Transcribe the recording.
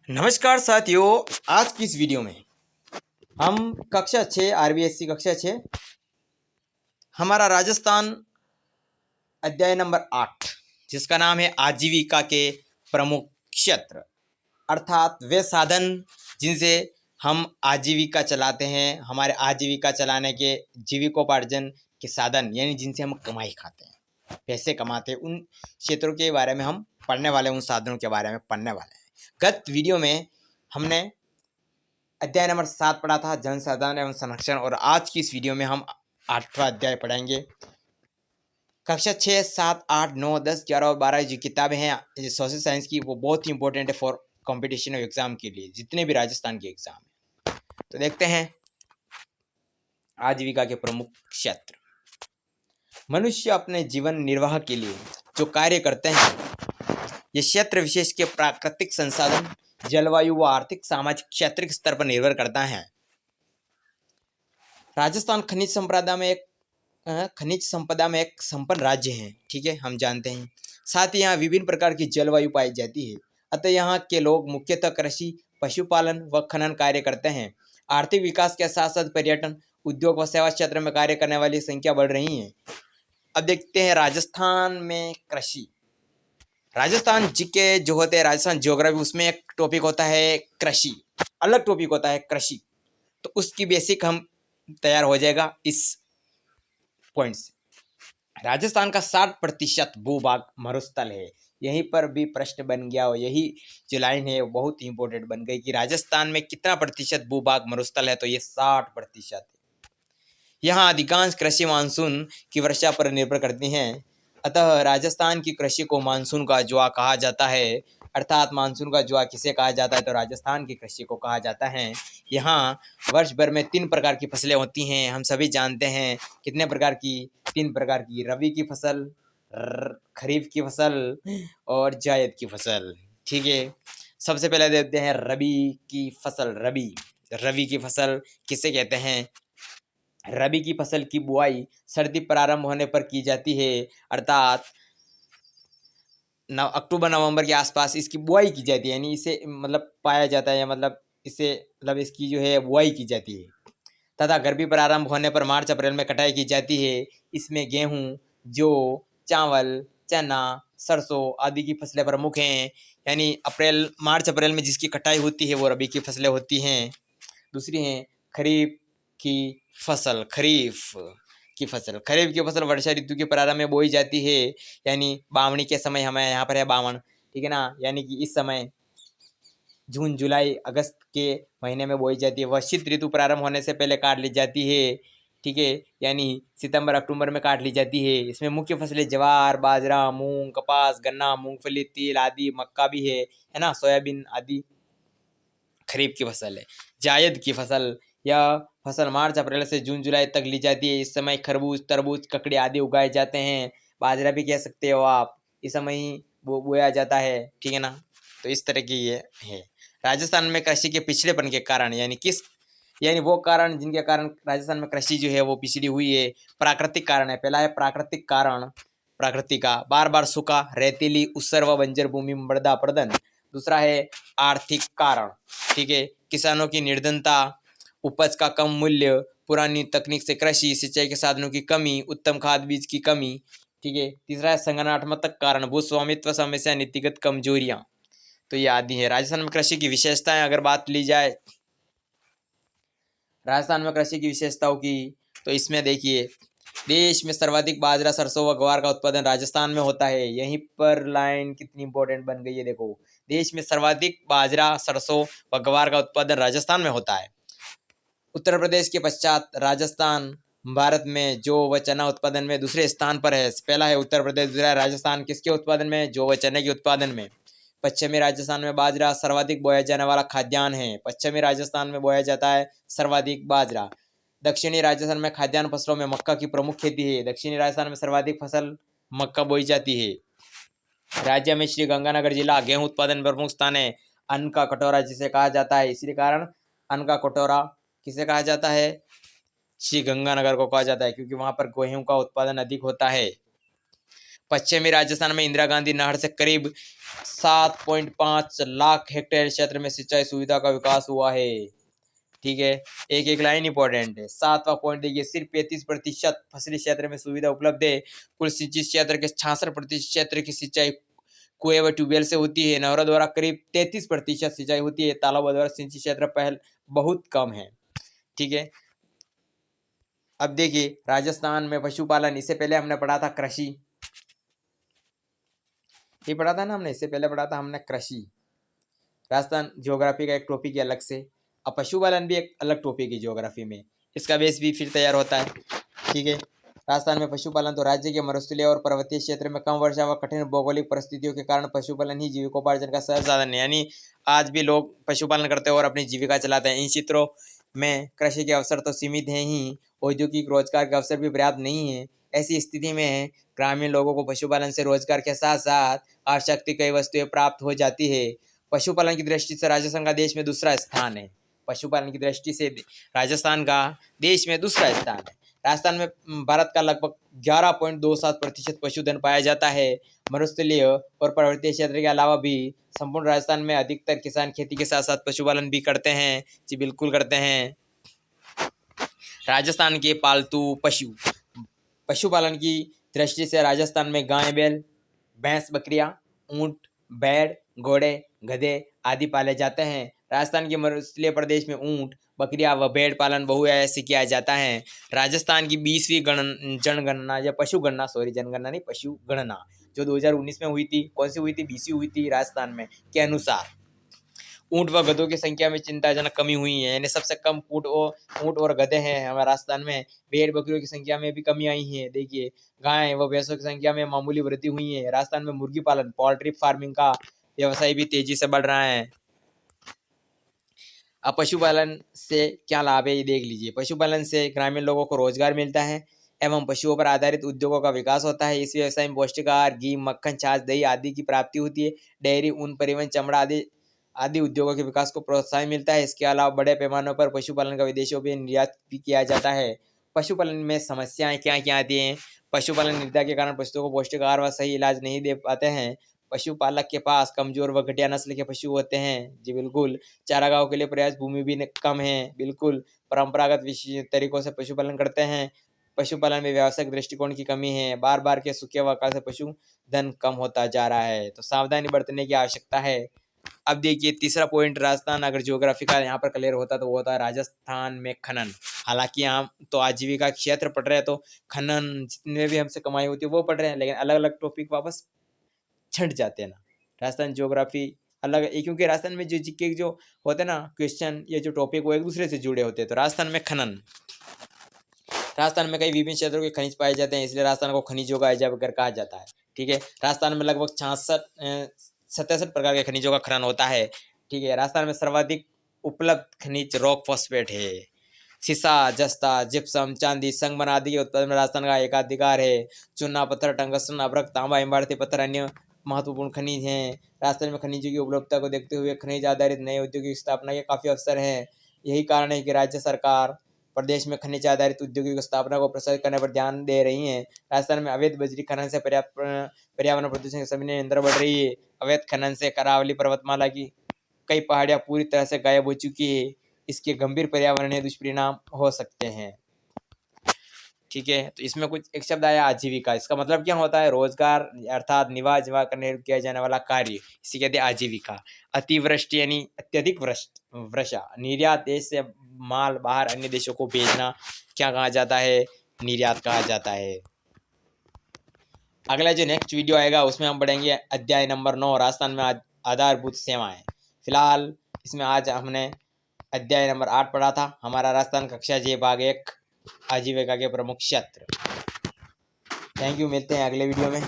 नमस्कार साथियों। आज की इस वीडियो में हम कक्षा 6 आरबीएससी कक्षा 6 हमारा राजस्थान अध्याय नंबर 8 जिसका नाम है आजीविका के प्रमुख क्षेत्र, अर्थात वे साधन जिनसे हम आजीविका चलाते हैं, हमारे आजीविका चलाने के जीविकोपार्जन के साधन, यानी जिनसे हम कमाई खाते हैं, पैसे कमाते हैं, उन क्षेत्रों के बारे में हम पढ़ने वाले, उन साधनों के बारे में पढ़ने वाले हैं। गत वीडियो में हमने अध्याय नंबर 7 पढ़ा था, जन संसाधन एवं संरक्षण, और आज की इस वीडियो में हम 8वां अध्याय पढ़ेंगे। कक्षा 6, 7, 8, 9, 10, 11 और 12 जो किताबें हैं सोशल साइंस की, वो बहुत ही इंपॉर्टेंट है फॉर कंपटीशन और एग्जाम के लिए, जितने भी राजस्थान के एग्जाम हैं। तो देखते हैं आजीविका के प्रमुख क्षेत्र। मनुष्य अपने जीवन निर्वाह के लिए जो कार्य करते हैं, ये क्षेत्र विशेष के प्राकृतिक संसाधन, जलवायु व आर्थिक सामाजिक क्षेत्रीय स्तर पर निर्भर करता है। राजस्थान खनिज संपदा में एक संपन्न राज्य है, ठीक है, हम जानते हैं। साथ ही यहाँ विभिन्न प्रकार की जलवायु पाई जाती है, अतः यहाँ के लोग मुख्यतः कृषि, पशुपालन व खनन कार्य करते हैं। आर्थिक विकास के साथ साथ पर्यटन, उद्योग व सेवा क्षेत्र में कार्य करने वाली संख्या बढ़ रही है। अब देखते हैं राजस्थान में कृषि। राजस्थान जी के जो होते हैं, राजस्थान ज्योग्राफी, उसमें एक टॉपिक होता है कृषि, अलग टॉपिक होता है कृषि। तो उसकी बेसिक हम तैयार हो जाएगा इस पॉइंट से। राजस्थान का 60% भूभाग मरुस्थल है। यहीं पर भी प्रश्न बन गया, और यही जो लाइन है वो बहुत ही इंपॉर्टेंट बन गई कि राजस्थान में कितना प्रतिशत भूभाग मरुस्थल है, तो ये 60% है। यहाँ अधिकांश कृषि मानसून की वर्षा पर निर्भर करती हैं, अतः राजस्थान की कृषि को मानसून का जुआ कहा जाता है। अर्थात मानसून का जुआ किसे कहा जाता है, तो राजस्थान की कृषि को कहा जाता है। यहाँ वर्ष भर में 3 प्रकार की फसलें होती हैं, हम सभी जानते हैं। कितने प्रकार की? 3 प्रकार की। रबी की फसल, खरीफ की फसल और जायद की फसल, ठीक है। सबसे पहले देखते हैं रबी की फसल। रबी की फसल किसे कहते हैं? रबी की फसल की बुआई सर्दी प्रारंभ होने पर की जाती है, अर्थात अक्टूबर नवंबर के आसपास इसकी बुआई की जाती है, यानी इसे मतलब पाया जाता है, या मतलब इसे मतलब इसकी जो है बुआई की जाती है। तथा गर्मी प्रारंभ होने पर मार्च अप्रैल में कटाई की जाती है। इसमें गेहूँ, जौ, चावल, चना, सरसों आदि की फसलें प्रमुख हैं। यानी मार्च अप्रैल में जिसकी कटाई होती है वो रबी की फसलें होती हैं। दूसरी हैं खरीफ की फसल। खरीफ की फसल वर्षा ऋतु के प्रारंभ में बोई जाती है, यानी बावणी के समय। हमें यहाँ पर है बावण, ठीक है ना, यानी कि इस समय जून, जुलाई, अगस्त के महीने में बोई जाती है। वह शीत ऋतु प्रारंभ होने से पहले काट ली जाती है, ठीक है, यानी सितंबर अक्टूबर में काट ली जाती है। इसमें मुख्य फसलें ज्वार, बाजरा, मूंग, कपास, गन्ना, मूंगफली, तिल आदि, मक्का भी है ना, सोयाबीन आदि खरीफ की फसल है। जायद की फसल, यह फसल मार्च अप्रैल से जून जुलाई तक ली जाती है। इस समय खरबूज, तरबूज, ककड़ी आदि उगाए जाते हैं। बाजरा भी कह सकते हो आप, इस समय ही वो बोया जाता है, ठीक है ना। तो इस तरह की ये है। राजस्थान में कृषि के पिछड़ेपन के कारण, यानी वो कारण जिनके कारण राजस्थान में कृषि जो है वो पिछड़ी हुई है। प्राकृतिक कारण है। पहला है प्राकृतिक कारण, प्रकृति का, बार बार सूखा, रेतीली, ऊसर व बंजर भूमि, मृदा अपरदन। दूसरा है आर्थिक कारण, ठीक है, किसानों की निर्धनता, उपज का कम मूल्य, पुरानी तकनीक से कृषि, सिंचाई के साधनों की कमी, उत्तम खाद बीज की कमी, ठीक है। तीसरा है संगठनात्मक कारण, भू स्वामित्व समस्या, नीतिगत कमजोरियां। तो ये आदि है। राजस्थान में कृषि की विशेषताएं अगर बात ली जाए, राजस्थान में कृषि की विशेषताओं की, तो इसमें देखिए, देश में सर्वाधिक बाजरा, सरसों व ग्वार का उत्पादन राजस्थान में होता है। यहीं पर लाइन कितनी इंपॉर्टेंट बन गई है, देखो, देश में सर्वाधिक बाजरा, सरसों व ग्वार का उत्पादन राजस्थान में होता है। उत्तर प्रदेश के पश्चात राजस्थान भारत में जौ व चना उत्पादन में दूसरे स्थान पर है। पहला है उत्तर प्रदेश, दूसरा है राजस्थान किसके उत्पादन में? जौ व चने के उत्पादन में। पश्चिमी राजस्थान में बाजरा सर्वाधिक बोया जाने वाला खाद्यान्न है। पश्चिमी राजस्थान में बोया जाता है सर्वाधिक बाजरा। दक्षिणी राजस्थान में खाद्यान्न फसलों में मक्का की प्रमुख खेती है। दक्षिणी राजस्थान में सर्वाधिक फसल मक्का बोई जाती है। राज्य में श्री गंगानगर जिला गेहूं उत्पादन प्रमुख स्थान है। अन्न का कटोरा जिसे कहा जाता है, इसी कारण अन्न का कटोरा किसे कहा जाता है? श्री गंगानगर को कहा जाता है, क्योंकि वहां पर गेहूं का उत्पादन अधिक होता है। पश्चिमी राजस्थान में इंदिरा गांधी नहर से करीब 7.5 लाख हेक्टेयर क्षेत्र में सिंचाई सुविधा का विकास हुआ है। ठीक है, एक एक लाइन इंपॉर्टेंट है। 7वां पॉइंट देखिए, सिर्फ 35% फसली क्षेत्र में सुविधा उपलब्ध है। कुल सिंचित क्षेत्र के 66% क्षेत्र की सिंचाई कुएं व ट्यूबवेल से होती है। नहरों द्वारा करीब 33% सिंचाई होती है। तालाबों द्वारा सिंचित क्षेत्र पहल बहुत कम है। ठीक है, अब देखिए राजस्थान में पशुपालन, इससे पहले हमने पढ़ा था कृषि, ये पढ़ा था ना हमने, इससे पहले पढ़ा था हमने कृषि। राजस्थान ज्योग्राफी का एक टॉपिक है अलग से। अब पशुपालन भी एक अलग टॉपिक है ज्योग्राफी में, इसका बेस भी फिर तैयार होता है। ठीक है, राजस्थान में पशुपालन तो राज्य के मरुस्थलीय और पर्वतीय क्षेत्र में कम वर्षा व कठिन भौगोलिक परिस्थितियों के कारण पशुपालन ही जीविकोपार्जन का सरल साधन है। यानी आज भी लोग पशुपालन करते हैं और अपनी जीविका चलाते हैं। इन क्षेत्रों में कृषि के अवसर तो सीमित हैं ही, औद्योगिक रोजगार के अवसर भी पर्याप्त नहीं है। ऐसी स्थिति में ग्रामीण लोगों को पशुपालन से रोजगार के साथ साथ आवश्यक कई वस्तुएं प्राप्त हो जाती है। पशुपालन की दृष्टि से राजस्थान का देश में दूसरा स्थान है। पशुपालन की दृष्टि से राजस्थान का देश में दूसरा स्थान है। राजस्थान में भारत का लगभग 11.27% पशुधन पाया जाता है। मरुस्थलीय और पर्वतीय क्षेत्र के अलावा भी संपूर्ण राजस्थान में अधिकतर किसान खेती के साथ साथ पशुपालन भी करते हैं। जी बिल्कुल करते हैं। राजस्थान के पालतू पशुपालन की दृष्टि से राजस्थान में गाय, बैल, भैंस, बकरियां, ऊंट, बैल, घोड़े, गधे आदि पाले जाते हैं। राजस्थान के मरुस्थलीय प्रदेश में ऊंट, बकरियां व भेड़ पालन बहुआयासी किया जाता है। राजस्थान की 20वीं जनगणना या पशुगणना, जनगणना नहीं पशुगणना, जो 2019 में हुई थी, कौन सी हुई थी, 20वीं हुई थी राजस्थान में, के अनुसार ऊंट व गधों की संख्या में चिंताजनक कमी हुई है। यानी सबसे कम ऊंट और गधे हैं हमारे राजस्थान में। भेड़ बकरियों की संख्या में भी कमी आई है। देखिए गाय व भैंसों की संख्या में मामूली वृद्धि हुई है। राजस्थान में मुर्गी पालन, पोल्ट्री फार्मिंग का व्यवसाय भी तेजी से बढ़ रहा है। अब पशुपालन से क्या लाभ है ये देख लीजिए। पशुपालन से ग्रामीण लोगों को रोजगार मिलता है एवं पशुओं पर आधारित उद्योगों का विकास होता है। इस व्यवसाय में पौष्टिक आहार, घी, मक्खन, छाछ, दही आदि की प्राप्ति होती है। डेयरी, ऊन, परिवहन, चमड़ा आदि उद्योगों के विकास को प्रोत्साहन मिलता है। इसके अलावा बड़े पैमाने पर पशुपालन का विदेशों में निर्यात भी किया जाता है। पशुपालन में समस्याएं क्या क्या आती हैं? पशुपालन निर्यात के कारण पशुओं को पौष्टिक आहार व सही इलाज नहीं दे पाते हैं। पशुपालक के पास कमजोर व घटिया नस्ल के पशु होते हैं। जी बिल्कुल। चारागाहों के लिए पर्याप्त भूमि भी कम है। बिल्कुल। परंपरागत तरीकों से पशुपालन करते हैं। पशुपालन में व्यावसायिक दृष्टिकोण की कमी है। बार बार के सूखे अवकाश से पशुधन कम होता जा रहा है, तो सावधानी बरतने की आवश्यकता है। अब देखिए तीसरा पॉइंट, राजस्थान अगर ज्योग्राफी का यहाँ पर क्लियर होता तो वो होता है राजस्थान में खनन। हालांकि हम तो आजीविका क्षेत्र पढ़ रहे हैं, तो खनन जितने भी हमसे कमाई होती है वो पढ़ रहे हैं, लेकिन अलग अलग टॉपिक वापस छंट जाते हैं ना। राजस्थान ज्योग्राफी अलग है, क्योंकि राजस्थान में जो जीके जो होते हैं ना क्वेश्चन, ये जो टॉपिक वो एक दूसरे से जुड़े होते हैं। तो राजस्थान में खनन, राजस्थान में कई विभिन्न क्षेत्रों के खनिज पाए जाते हैं, इसलिए राजस्थान को खनिजों का अजयगर कहा जाता है। ठीक है, राजस्थान में लगभग 67 प्रकार के खनिजों का खनन होता है। ठीक है, राजस्थान में सर्वाधिक उपलब्ध खनिज रॉक फॉस्फेट है। सीसा, जस्ता, जिप्सम, चांदी, संगमरमर आदि के उत्पादन में राजस्थान का एकाधिकार है। चूना पत्थर, टंगस्टन, अभ्रक, तांबा, इमारती पत्थर अन्य महत्वपूर्ण खनिज हैं। राजस्थान में खनिजों की उपलब्धता को देखते हुए खनिज आधारित नए उद्योगों की स्थापना के काफ़ी अवसर हैं। यही कारण है कि राज्य सरकार प्रदेश में खनिज आधारित उद्योगों की स्थापना को प्रोत्साहित करने पर ध्यान दे रही है। राजस्थान में अवैध बजरी खनन से पर्यावरण प्रदूषण की समस्या निरंतर बढ़ रही है। अवैध खनन से करावली पर्वतमाला की कई पहाड़ियां पूरी तरह से गायब हो चुकी है। इसके गंभीर पर्यावरणीय दुष्परिणाम हो सकते हैं। ठीक है, तो इसमें कुछ एक शब्द आया आजीविका। इसका मतलब क्या होता है? रोजगार अर्थात निवास जीवा करने किया जाने वाला कार्य, इसी कहते हैं आजीविका। अतिवृष्टि यानी अत्यधिक वर्षा। निर्यात, देश से माल बाहर अन्य देशों को भेजना क्या कहा जाता है? निर्यात कहा जाता है। अगला जो नेक्स्ट वीडियो आएगा उसमें हम पढ़ेंगे अध्याय नंबर 9, राजस्थान में आधारभूत सेवाएं। फिलहाल इसमें आज हमने अध्याय नंबर 8 पढ़ा था। हमारा राजस्थान कक्षा जे भाग 1 आजीविका के प्रमुख क्षेत्र। थैंक यू, मिलते हैं अगले वीडियो में।